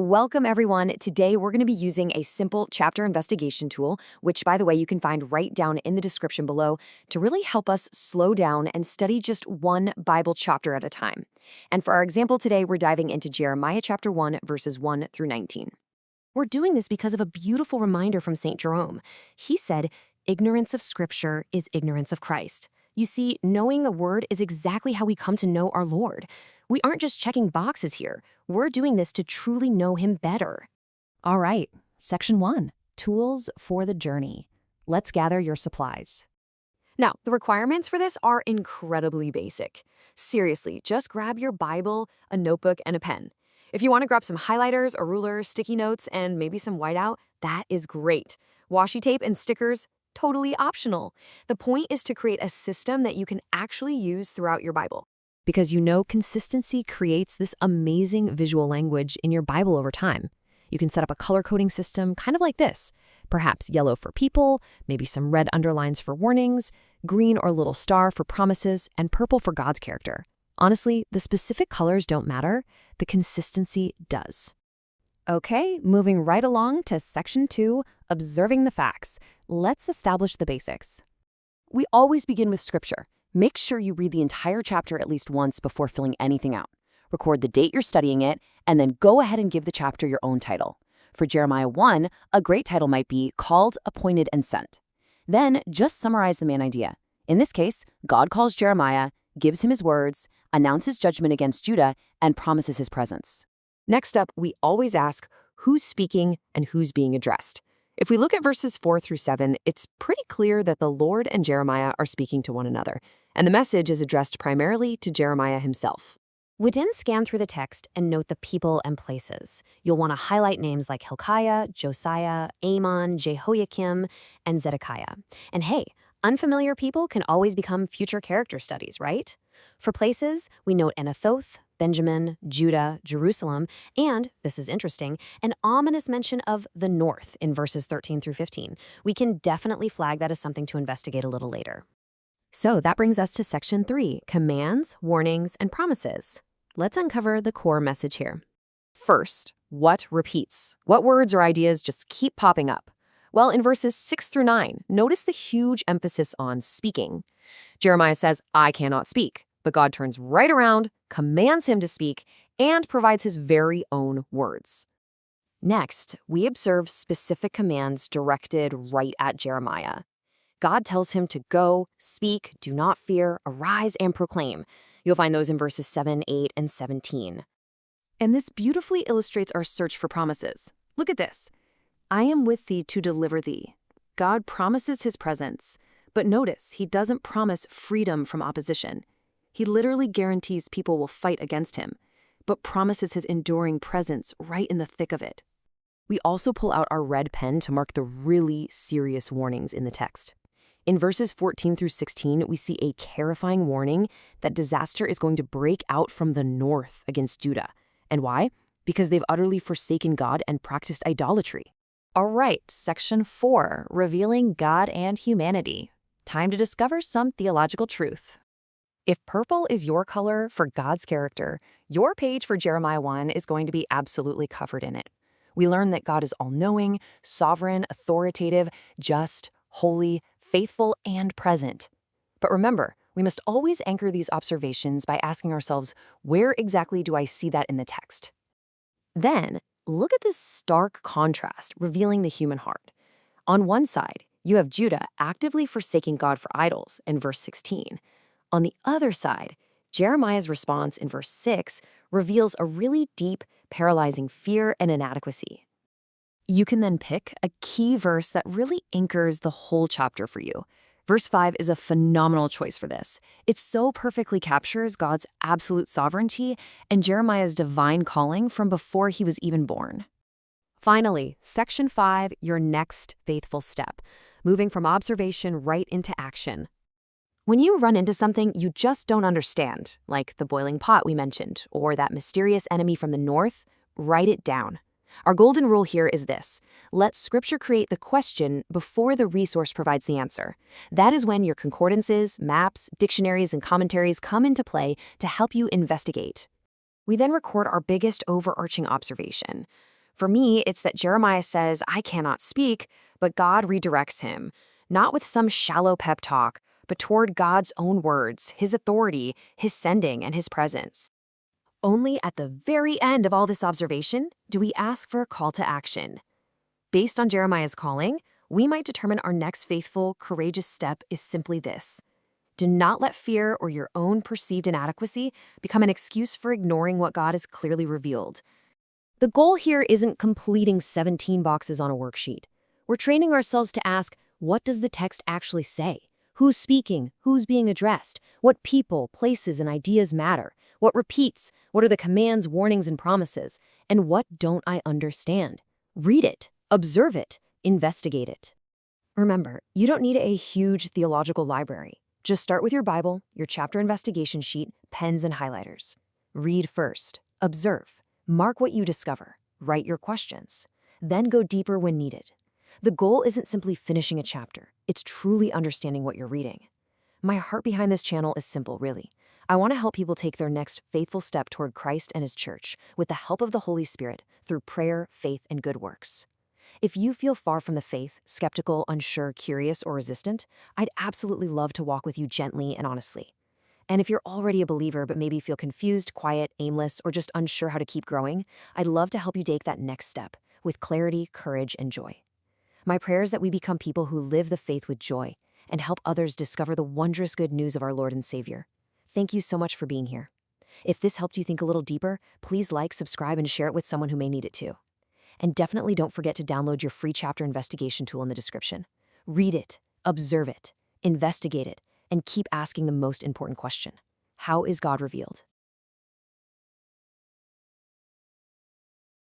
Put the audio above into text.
Welcome, everyone. Today, we're going to be using a simple chapter investigation tool, which, by the way, you can find right down in the description below, to really help us slow down and study just one Bible chapter at a time. And for our example today, we're diving into Jeremiah chapter 1, verses 1 through 19. We're doing this because of a beautiful reminder from St. Jerome. He said, "Ignorance of Scripture is ignorance of Christ." You see, knowing the Word is exactly how we come to know our Lord. We aren't just checking boxes here. We're doing this to truly know Him better. All right, Section 1, Tools for the Journey. Let's gather your supplies. Now, the requirements for this are incredibly basic. Seriously, just grab your Bible, a notebook, and a pen. If you want to grab some highlighters, a ruler, sticky notes, and maybe some whiteout, that is great. Washi tape and stickers, totally optional. The point is to create a system that you can actually use throughout your Bible. Because you know consistency creates this amazing visual language in your Bible over time. You can set up a color coding system kind of like this. Perhaps yellow for people, maybe some red underlines for warnings, green or little star for promises, and purple for God's character. Honestly, the specific colors don't matter. The consistency does. Okay, moving right along to Section 2, Observing the Facts. Let's establish the basics. We always begin with Scripture. Make sure you read the entire chapter at least once before filling anything out. Record the date you're studying it, and then go ahead and give the chapter your own title. For Jeremiah 1, a great title might be Called, Appointed, and Sent. Then just summarize the main idea. In this case, God calls Jeremiah, gives him his words, announces judgment against Judah, and promises his presence. Next up, we always ask who's speaking and who's being addressed. If we look at verses 4 through 7, it's pretty clear that the Lord and Jeremiah are speaking to one another, and the message is addressed primarily to Jeremiah himself. We then scan through the text and note the people and places. You'll want to highlight names like Hilkiah, Josiah, Amon, Jehoiakim, and Zedekiah. And hey, unfamiliar people can always become future character studies, right? For places, we note Anathoth, Benjamin, Judah, Jerusalem, and, this is interesting, an ominous mention of the north in verses 13 through 15. We can definitely flag that as something to investigate a little later. So that brings us to Section 3, Commands, Warnings, and Promises. Let's uncover the core message here. First, what repeats? What words or ideas just keep popping up? Well, in verses 6 through 9, notice the huge emphasis on speaking. Jeremiah says, "I cannot speak," but God turns right around, commands him to speak, and provides his very own words. Next, we observe specific commands directed right at Jeremiah. God tells him to go, speak, do not fear, arise and proclaim. You'll find those in verses 7, 8, and 17. And this beautifully illustrates our search for promises. Look at this. I am with thee to deliver thee. God promises his presence, but notice he doesn't promise freedom from opposition. He literally guarantees people will fight against him, but promises his enduring presence right in the thick of it. We also pull out our red pen to mark the really serious warnings in the text. In verses 14 through 16, we see a terrifying warning that disaster is going to break out from the north against Judah. And why? Because they've utterly forsaken God and practiced idolatry. All right, Section 4, Revealing God and Humanity. Time to discover some theological truth. If purple is your color for God's character, your page for Jeremiah 1 is going to be absolutely covered in it. We learn that God is all-knowing, sovereign, authoritative, just, holy, faithful, and present. But remember, we must always anchor these observations by asking ourselves, where exactly do I see that in the text? Then, look at this stark contrast revealing the human heart. On one side, you have Judah actively forsaking God for idols in verse 16. On the other side, Jeremiah's response in verse 6 reveals a really deep, paralyzing fear and inadequacy. You can then pick a key verse that really anchors the whole chapter for you. Verse 5 is a phenomenal choice for this. It so perfectly captures God's absolute sovereignty and Jeremiah's divine calling from before he was even born. Finally, Section 5, your next faithful step, moving from observation right into action. When you run into something you just don't understand, like the boiling pot we mentioned, or that mysterious enemy from the north, write it down. Our golden rule here is this: let Scripture create the question before the resource provides the answer. That is when your concordances, maps, dictionaries, and commentaries come into play to help you investigate. We then record our biggest overarching observation. For me, it's that Jeremiah says, I cannot speak, but God redirects him, not with some shallow pep talk, but toward God's own words, his authority, his sending, and his presence. Only at the very end of all this observation do we ask for a call to action. Based on Jeremiah's calling, we might determine our next faithful, courageous step is simply this. Do not let fear or your own perceived inadequacy become an excuse for ignoring what God has clearly revealed. The goal here isn't completing 17 boxes on a worksheet. We're training ourselves to ask, what does the text actually say? Who's speaking? Who's being addressed? What people, places, and ideas matter? What repeats? What are the commands, warnings, and promises? And what don't I understand? Read it, observe it, investigate it. Remember, you don't need a huge theological library. Just start with your Bible, your chapter investigation sheet, pens, and highlighters. Read first, observe, mark what you discover, write your questions, then go deeper when needed. The goal isn't simply finishing a chapter, it's truly understanding what you're reading. My heart behind this channel is simple, really. I want to help people take their next faithful step toward Christ and His church with the help of the Holy Spirit through prayer, faith, and good works. If you feel far from the faith, skeptical, unsure, curious, or resistant, I'd absolutely love to walk with you gently and honestly. And if you're already a believer but maybe feel confused, quiet, aimless, or just unsure how to keep growing, I'd love to help you take that next step with clarity, courage, and joy. My prayer is that we become people who live the faith with joy and help others discover the wondrous good news of our Lord and Savior. Thank you so much for being here. If this helped you think a little deeper, please like, subscribe, and share it with someone who may need it too. And definitely don't forget to download your free chapter investigation tool in the description. Read it, observe it, investigate it, and keep asking the most important question. How is God revealed?